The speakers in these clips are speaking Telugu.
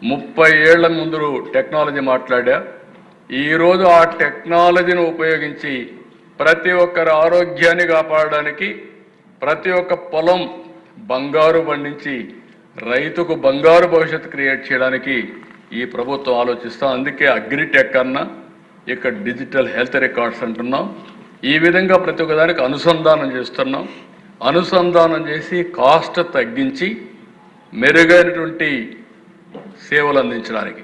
30 ఏళ్ల ముందు టెక్నాలజీ మాట్లాడా. ఈరోజు ఆ టెక్నాలజీని ఉపయోగించి ప్రతి ఒక్కరి ఆరోగ్యాన్ని కాపాడడానికి, ప్రతి ఒక్క పొలం బంగారు పండించి రైతుకు బంగారు భవిష్యత్తు క్రియేట్ చేయడానికి ఈ ప్రభుత్వం ఆలోచిస్తాం. అందుకే అగ్రిటెక్ అన్న, ఇక్కడ డిజిటల్ హెల్త్ రికార్డ్స్ అంటున్నాం. ఈ విధంగా ప్రతి ఒక్కదానికి అనుసంధానం చేస్తున్నాం. అనుసంధానం చేసి కాస్ట్ తగ్గించి మెరుగైనటువంటి సేవలు అందించడానికి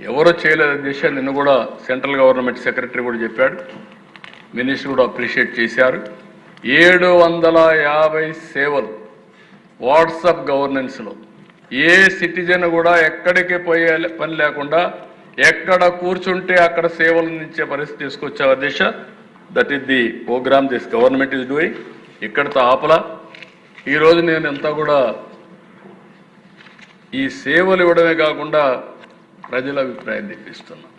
ఎవరో చేయలేదు అధ్యక్ష. నిన్న కూడా సెంట్రల్ గవర్నమెంట్ సెక్రటరీ కూడా చెప్పాడు, మినిస్టర్ కూడా అప్రిషియేట్ చేశారు. 750 సేవలు వాట్సాప్ గవర్నెన్స్లో ఏ సిటిజన్ కూడా ఎక్కడికి పోయే పని లేకుండా ఎక్కడ కూర్చుంటే అక్కడ సేవలు అందించే పరిస్థితి తీసుకొచ్చారు అధ్యక్ష. That is the programme this government is doing. ఇక్కడితో ఆపలా. ఈరోజు నేను అంతా కూడా ఈ సేవలు ఇవ్వడమే కాకుండా ప్రజల అభిప్రాయం తెప్పిస్తున్నాం.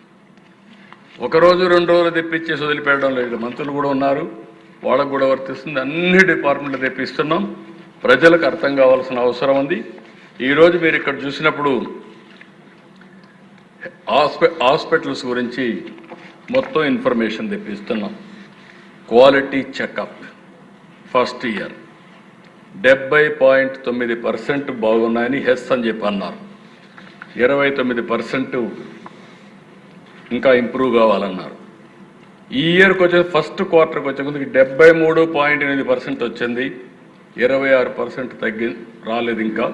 ఒకరోజు 2 రోజులు తెప్పించేసి వదిలిపెట్టడం లేదు. మంత్రులు కూడా ఉన్నారు, వాళ్ళకు కూడా వర్తిస్తుంది. అన్ని డిపార్ట్మెంట్లు తెప్పిస్తున్నాం. ప్రజలకు అర్థం కావాల్సిన అవసరం ఉంది. ఈరోజు మీరు ఇక్కడ చూసినప్పుడు హాస్పిటల్స్ గురించి మొత్తం ఇన్ఫర్మేషన్ తెప్పిస్తున్నాం. క్వాలిటీ చెకప్ ఫస్ట్ ఇయర్ 70.9% బాగున్నాయని హెస్ అని చెప్పి అన్నారు. 29% ఇంకా ఇంప్రూవ్ కావాలన్నారు. ఈ ఇయర్కి వచ్చే ఫస్ట్ క్వార్టర్కి వచ్చే ముందుకి 73.8% వచ్చింది. 26% తగ్గి రాలేదు ఇంకా.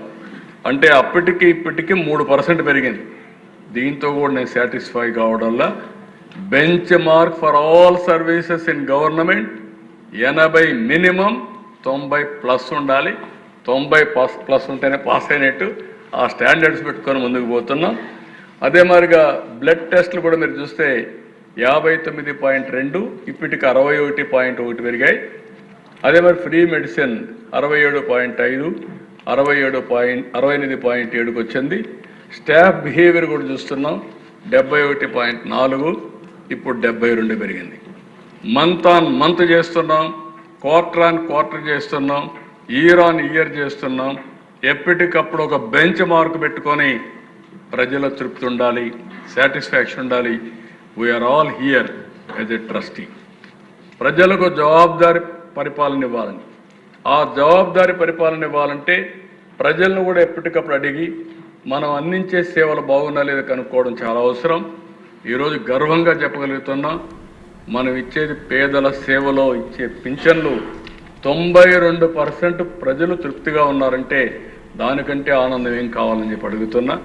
అంటే అప్పటికి ఇప్పటికి 3% పెరిగింది. దీంతో కూడా నేను సాటిస్ఫై కావడంలో benchmark for all services in government 80 minimum, 90+ ఉండాలి. 90+ ఉంటేనే పాస్ అయినట్టు. ఆ స్టాండర్డ్స్ పెట్టుకొని ముందుకు పోతున్నాం. అదే మాదిరిగా బ్లడ్ టెస్టులు కూడా మీరు చూస్తే 59.2 ఇప్పటికి 61.1 పెరిగాయి. అదే మరి ఫ్రీ మెడిసిన్ 67.5, 68.7కి వచ్చింది. స్టాఫ్ బిహేవియర్ కూడా చూస్తున్నాం. 71.4 ఇప్పుడు 72 పెరిగింది. మంత్ ఆన్ మంత్ చేస్తున్నాం, క్వార్టర్ ఆన్ క్వార్టర్ చేస్తున్నాం, ఇయర్ ఆన్ ఇయర్ చేస్తున్నాం. ఎప్పటికప్పుడు ఒక బెంచ్ మార్క్ పెట్టుకొని ప్రజల తృప్తి ఉండాలి, సాటిస్ఫాక్షన్ ఉండాలి. We are all here as a trustee. ప్రజలకు జవాబుదారి పరిపాలన ఇవ్వాలని, ఆ జవాబుదారి పరిపాలన ఇవ్వాలంటే ప్రజలను కూడా ఎప్పటికప్పుడు అడిగి మనం అందించే సేవలు బాగున్నా లేదా కనుక్కోవడం చాలా అవసరం. ఈరోజు గర్వంగా చెప్పగలుగుతున్నాం, మనం ఇచ్చేది పేదల సేవలో ఇచ్చే పింఛన్లు 92% ప్రజలు తృప్తిగా ఉన్నారంటే దానికంటే ఆనందం ఏం కావాలని చెప్పి అడుగుతున్నా.